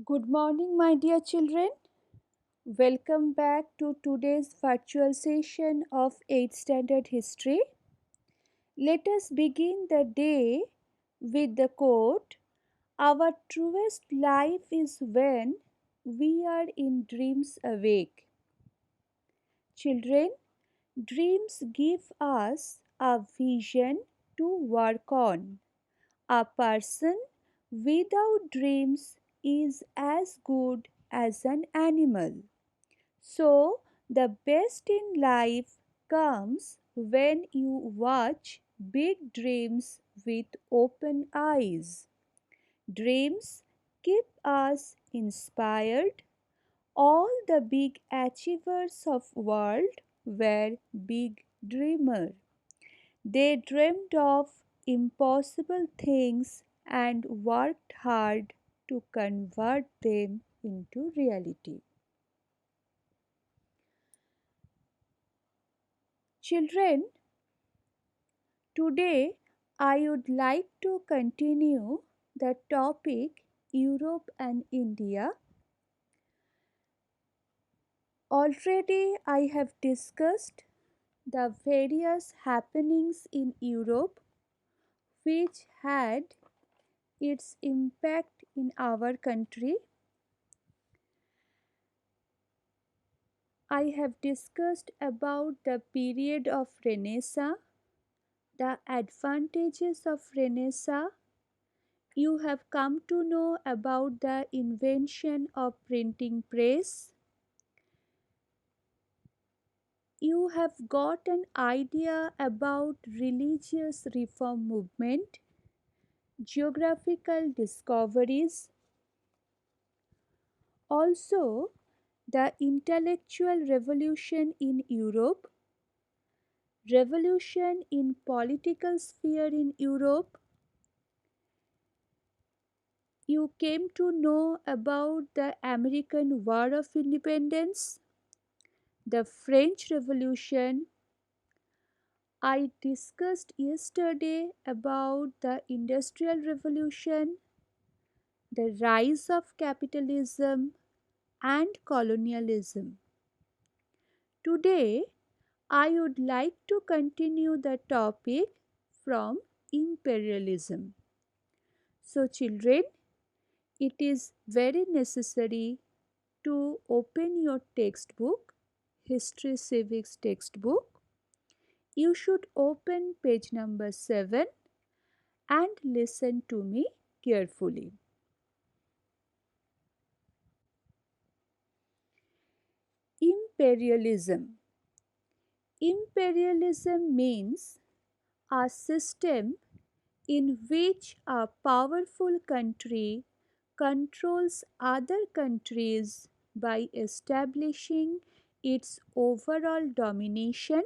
Good morning, my dear children. Welcome back to today's virtual session of 8th Standard History. Let us begin the day with the quote: Our truest life is when we are in dreams awake. Children, dreams give us a vision to work on. A person without dreams is as good as an animal. So, the best in life comes when you watch big dreams with open eyes. Dreams keep us inspired. All the big achievers of world were big dreamers. They dreamed of impossible things and worked hard to convert them into reality. Children, today I would like to continue the topic Europe and India. Already I have discussed the various happenings in Europe which had its impact in our country. I have discussed about the period of Renaissance, the advantages of Renaissance. You have come to know about the invention of printing press. You have got an idea about religious reform movement, geographical discoveries, also the intellectual revolution in Europe, revolution in political sphere in Europe. You came to know about the American War of Independence, the French Revolution. I discussed yesterday about the Industrial Revolution, the rise of capitalism, and colonialism. Today, I would like to continue the topic from imperialism. So, children, it is very necessary to open your textbook, History Civics textbook. You should open page number 7 and listen to me carefully. Imperialism. Imperialism means a system in which a powerful country controls other countries by establishing its overall domination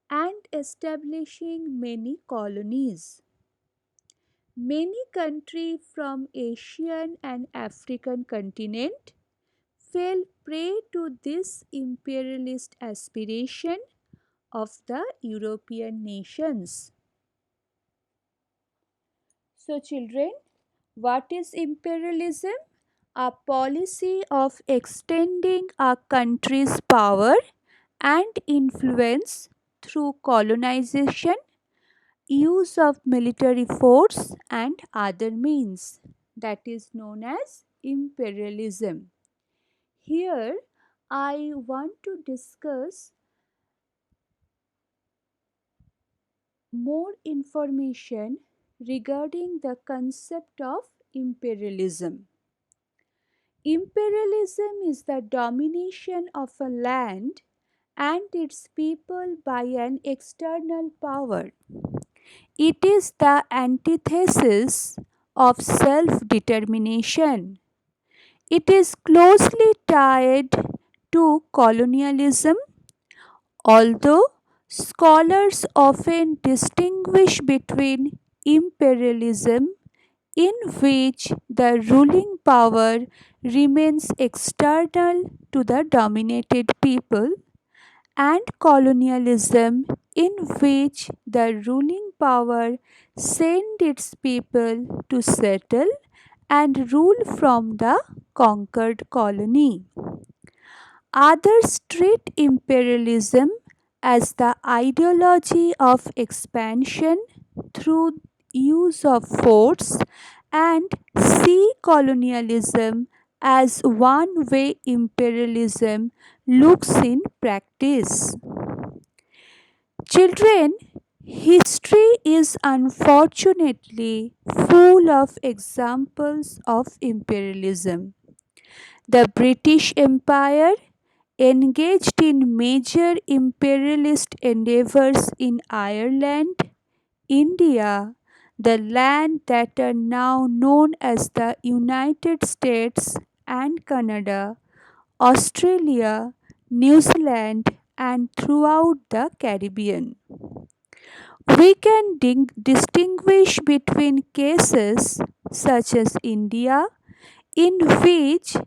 and establishing many colonies. Many countries from Asian and African continent fell prey to this imperialist aspiration of the European nations. So, children, what is imperialism? A policy of extending a country's power and influence through colonization, use of military force, and other means. That is known as imperialism. Here, I want to discuss more information regarding the concept of imperialism. Imperialism is the domination of a land and its people by an external power. It is the antithesis of self determination. It is closely tied to colonialism, although scholars often distinguish between imperialism, in which the ruling power remains external to the dominated people, and colonialism, in which the ruling power sent its people to settle and rule from the conquered colony. Others treat imperialism as the ideology of expansion through use of force and see colonialism as one way imperialism looks in practice. Children, history is unfortunately full of examples of imperialism. The British Empire engaged in major imperialist endeavors in Ireland, India, the land that are now known as the United States and Canada, Australia, New Zealand, and throughout the Caribbean. We can distinguish between cases such as India, in which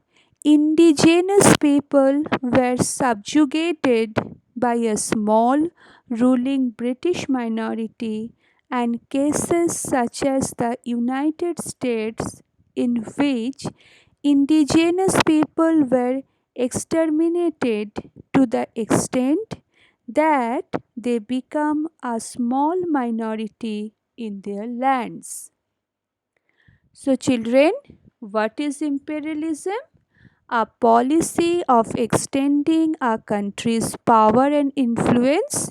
indigenous people were subjugated by a small ruling British minority, and cases such as the United States, in which indigenous people were exterminated to the extent that they become a small minority in their lands. So, children, what is imperialism? A policy of extending a country's power and influence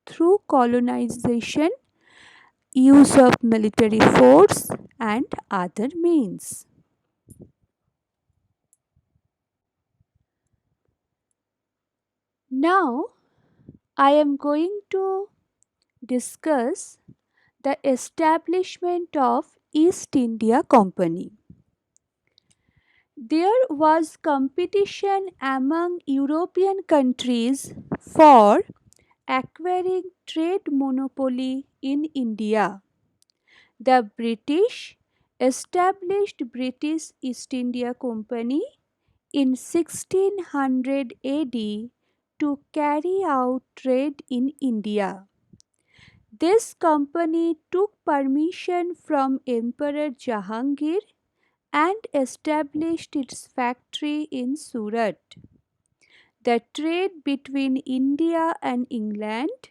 through colonization, use of military force, and other means. Now, I am going to discuss the establishment of East India Company. There was competition among European countries for acquiring trade monopoly in India. The British established British East India Company in 1600 AD to carry out trade in India. This company took permission from Emperor Jahangir and established its factory in Surat. The trade between India and England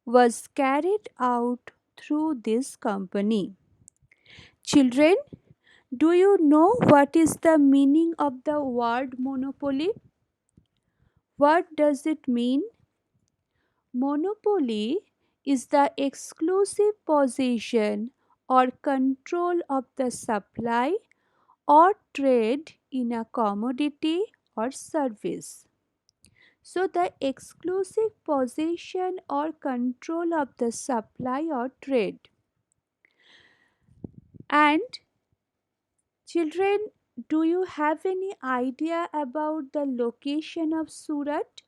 was carried out through this company. Children, do you know what is the meaning of the word monopoly? What does it mean? Monopoly is the exclusive possession or control of the supply or trade in a commodity or service. So, the exclusive possession or control of the supply or trade. And children, do you have any idea about the location of Surat?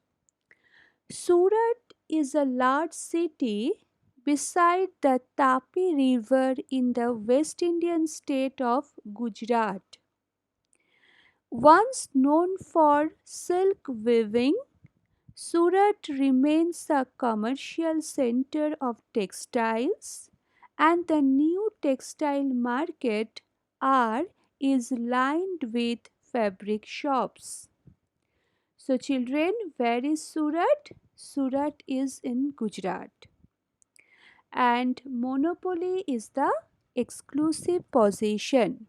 Surat is a large city beside the Tapi River in the West Indian state of Gujarat. Once known for silk weaving, Surat remains a commercial center of textiles, and the new textile market R is lined with fabric shops. So, children, where is Surat? Surat is in Gujarat, and monopoly is the exclusive possession.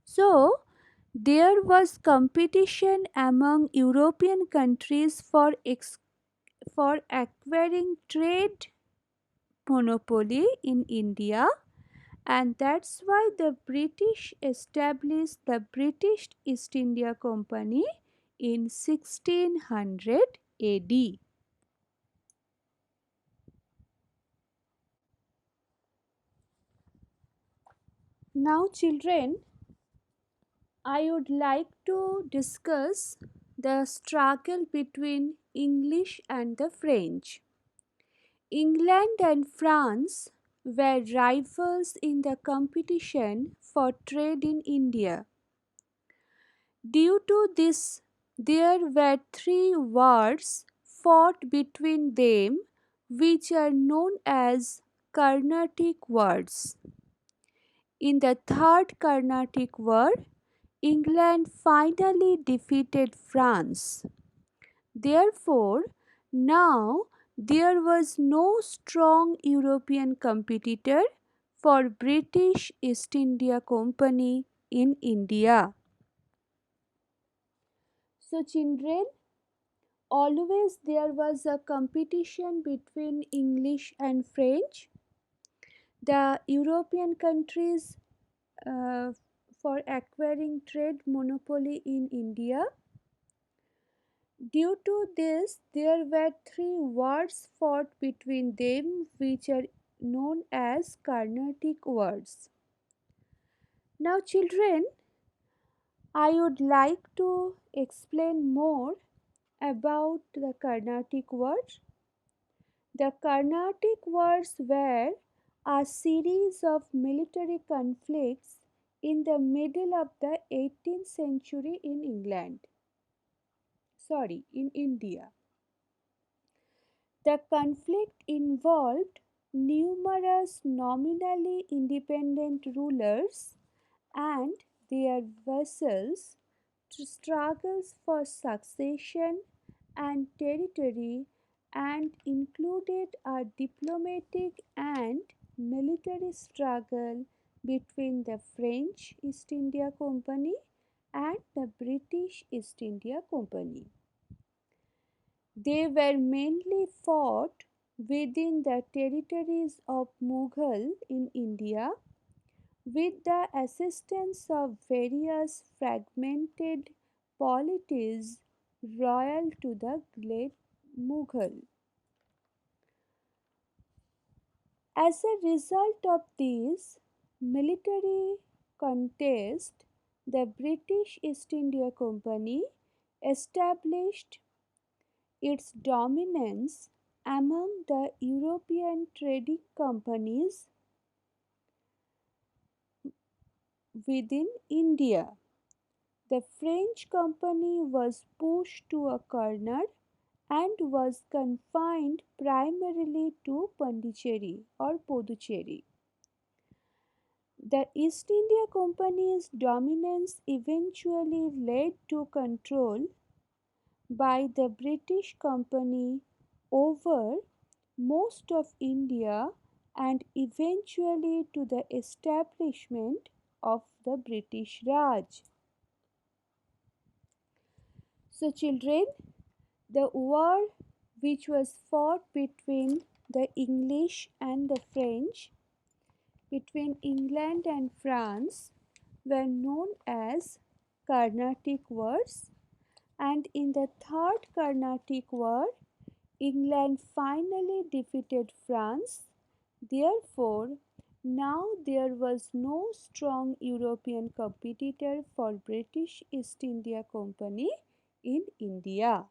So, there was competition among European countries for acquiring trade monopoly in India, and that's why the British established the British East India Company in 1600 AD. Now, children, I would like to discuss the struggle between English and the French. England and France were rivals in the competition for trade in India. Due to this, there were three wars fought between them, which are known as Carnatic Wars. In the Third Carnatic War, England finally defeated France. Therefore, now there was no strong European competitor for British East India Company in India. So children, always there was a competition between English and French. The European countries uh, for acquiring trade monopoly in India. Due to this, there were three wars fought between them, which are known as Carnatic Wars. Now, children, I would like to explain more about the Carnatic Wars. The Carnatic Wars were a series of military conflicts in the middle of the 18th century in in India. The conflict involved numerous nominally independent rulers and their vassals to struggles for succession and territory and included a diplomatic and military struggle between the French East India Company and the British East India Company. They were mainly fought within the territories of Mughal in India with the assistance of various fragmented polities royal to the late Mughal. As a result of these military contests, the British East India Company established its dominance among the European trading companies within India. The French company was pushed to a corner and was confined primarily to Pondicherry or Puducherry. The East India Company's dominance eventually led to control by the British Company over most of India and eventually to the establishment of the British Raj. So, children, the war which was fought between the English and the French, between England and France, were known as Carnatic Wars, and in the Third Carnatic War, England finally defeated France. Therefore, now there was no strong European competitor for British East India Company in India.